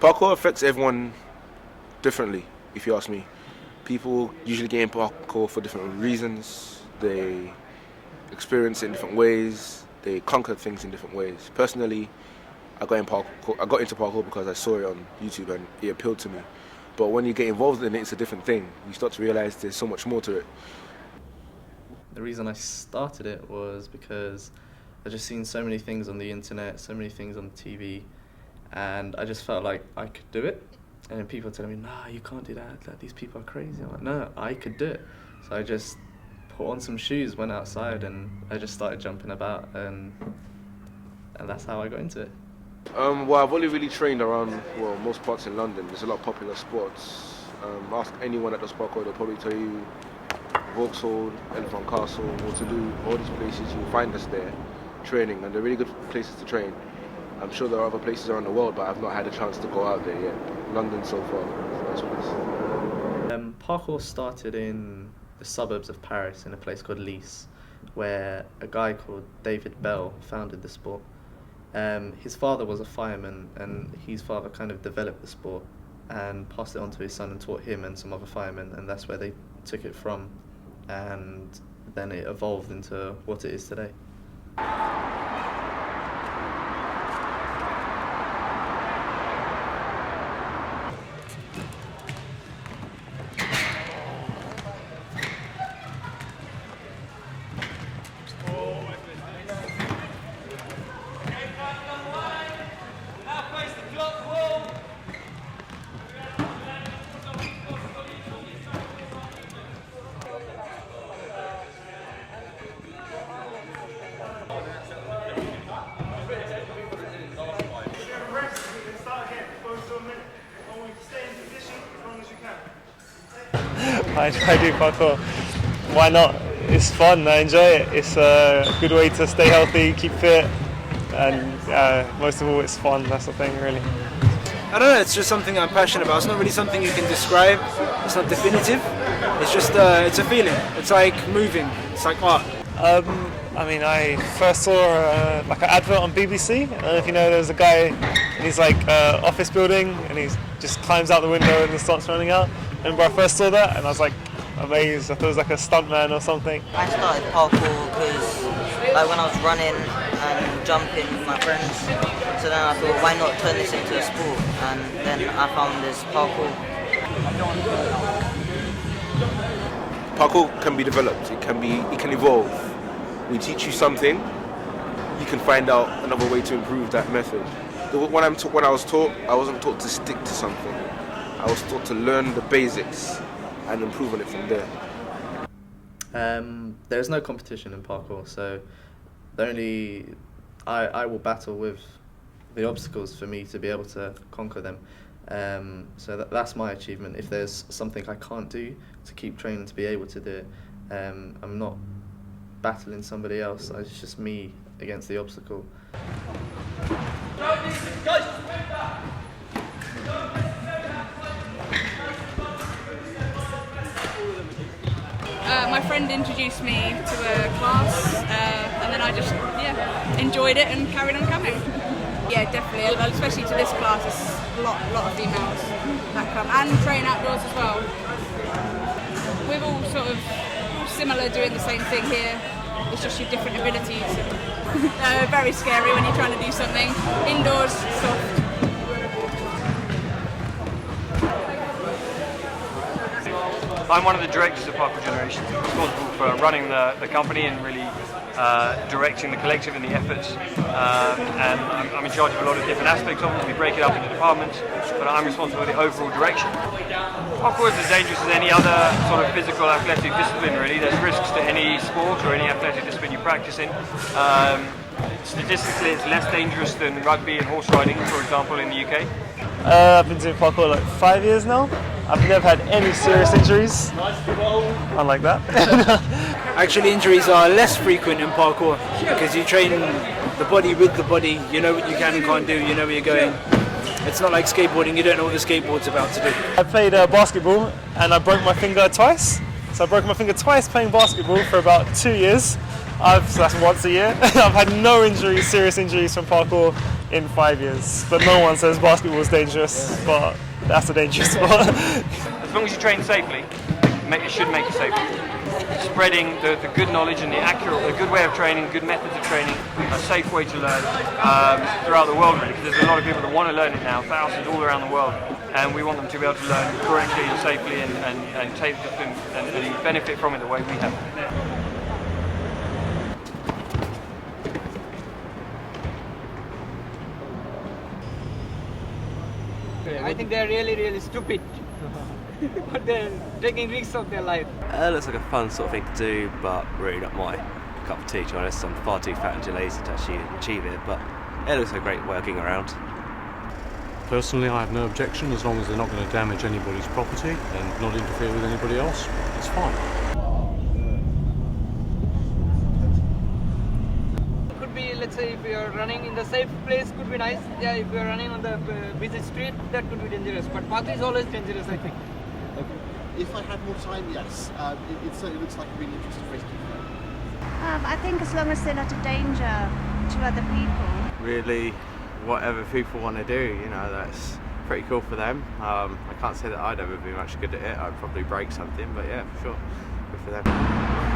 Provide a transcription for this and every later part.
Parkour affects everyone differently, if you ask me. People usually get in parkour for different reasons. They experience it in different ways. They conquer things in different ways. Personally, I got into parkour because I saw it on YouTube and it appealed to me. But when you get involved in it, it's a different thing. You start to realize there's so much more to it. The reason I started it was because I just seen so many things on the internet, so many things on TV, and I just felt like I could do it. And then people telling me, nah, you can't do that, these people are crazy. I'm like, no, I could do it. So I just put on some shoes, went outside, and I just started jumping about, and that's how I got into it. Well, I've only really trained around, most parts in London. There's a lot of popular spots. Ask anyone that does parkour, they'll probably tell you Vauxhall, Elephant Castle, Waterloo, all these places, you'll find us there training, and they're really good places to train. I'm sure there are other places around the world, but I've not had a chance to go out there yet. London so far, that's what it is. Parkour started in the suburbs of Paris in a place called Nice, where a guy called David Bell founded the sport. His father was a fireman, and his father kind of developed the sport and passed it on to his son and taught him and some other firemen, and that's where they took it from, and then it evolved into what it is today. I do parkour. Why not? It's fun, I enjoy it. It's a good way to stay healthy, keep fit, and most of all it's fun, that's the thing really. I don't know, it's just something I'm passionate about. It's not really something you can describe, it's not definitive, it's just, it's a feeling. It's like moving, it's like art. I first saw like an advert on BBC. I don't know if you know, there's a guy in his office building and he just climbs out the window and then starts running out. I remember I first saw that and I was like amazed. I thought it was like a stuntman or something. I started parkour because when I was running and jumping with my friends, so then I thought, why not turn this into a sport? And then I found this parkour. Parkour can be developed, it can evolve. We teach you something, you can find out another way to improve that method. When I was taught, I wasn't taught to stick to something. I was taught to learn the basics and improve on it from there. There's no competition in parkour, so I will battle with the obstacles for me to be able to conquer them. So that's my achievement. If there's something I can't do, to keep training to be able to do it. I'm not battling somebody else, it's just me against the obstacle. My friend introduced me to a class and then I just enjoyed it and carried on coming. Yeah, definitely, especially to this class, there's a lot of females that come and train outdoors as well. We're all sort of similar, doing the same thing here, it's just your different abilities. Very scary when you're trying to do something. Indoors, soft. I'm one of the directors of Parkour Generation, responsible for running the company and really directing the collective and the efforts. And I'm in charge of a lot of different aspects of it. We break it up into departments, but I'm responsible for the overall direction. Parkour is as dangerous as any other sort of physical athletic discipline, really. There's risks to any sport or any athletic discipline you practice in. Statistically, it's less dangerous than rugby and horse riding, for example, in the UK. I've been doing parkour like 5 years now. I've never had any serious injuries, unlike that. Actually, injuries are less frequent in parkour because you train the body with the body. You know what you can and can't do. You know where you're going. It's not like skateboarding. You don't know what the skateboard's about to do. I played basketball and I broke my finger twice. So I broke my finger twice playing basketball for about 2 years. So that's once a year. I've had no injuries, serious injuries from parkour in 5 years. But no one says basketball is dangerous, but that's a dangerous sport. As long as you train safely, it should make you safer. Spreading the good knowledge and the good way of training, good methods of training, a safe way to learn throughout the world, really, because there's a lot of people that want to learn it now, thousands all around the world, and we want them to be able to learn correctly and safely and take and benefit from it the way we have. I think they're really stupid. But they're taking risks of their life. It looks like a fun sort of thing to do, but really not my cup of tea, to be honest. I'm far too fat and too lazy to actually achieve it, but it looks like a great way of getting around. Personally, I have no objection as long as they're not going to damage anybody's property and not interfere with anybody else. It's fine. Could be, let's say, if you're running in the safe place, could be nice. Yeah, if you're running on the busy street, that could be dangerous. But parkour is always dangerous, I think. If I had more time, yes. It certainly looks like a really interesting race. I think as long as they're not a danger to other people. Really, whatever people want to do, you know, that's pretty cool for them. I can't say that I'd ever be much good at it. I'd probably break something, but yeah, for sure, good for them.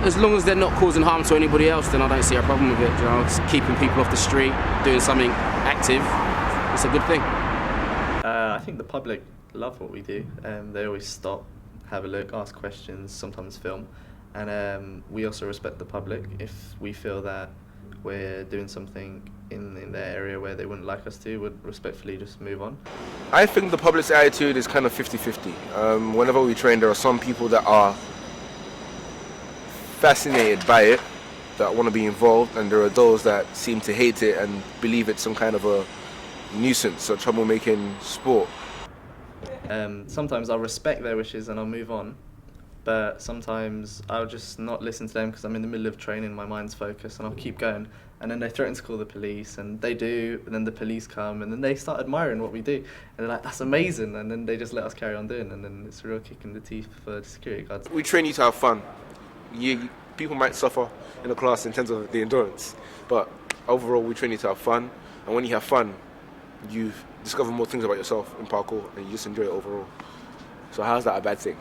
As long as they're not causing harm to anybody else, then I don't see a problem with it. You know, it's keeping people off the street, doing something active, it's a good thing. I think the public love what we do. They always stop, have a look, ask questions, sometimes film. And we also respect the public. If we feel that we're doing something in their area where they wouldn't like us to, would respectfully just move on. I think the public's attitude is kind of 50-50. Whenever we train, there are some people that are fascinated by it, that want to be involved, and there are those that seem to hate it and believe it's some kind of a nuisance or troublemaking sport. Sometimes I'll respect their wishes and I'll move on, but sometimes I'll just not listen to them because I'm in the middle of training, my mind's focused, and I'll keep going. And then they threaten to call the police, and they do, and then the police come, and then they start admiring what we do. And they're like, that's amazing, and then they just let us carry on doing, and then it's a real kick in the teeth for the security guards. We train you to have fun. People might suffer in the class in terms of the endurance, but overall we train you to have fun, and when you have fun, you discover more things about yourself in parkour, and you just enjoy it overall. So how's that a bad thing?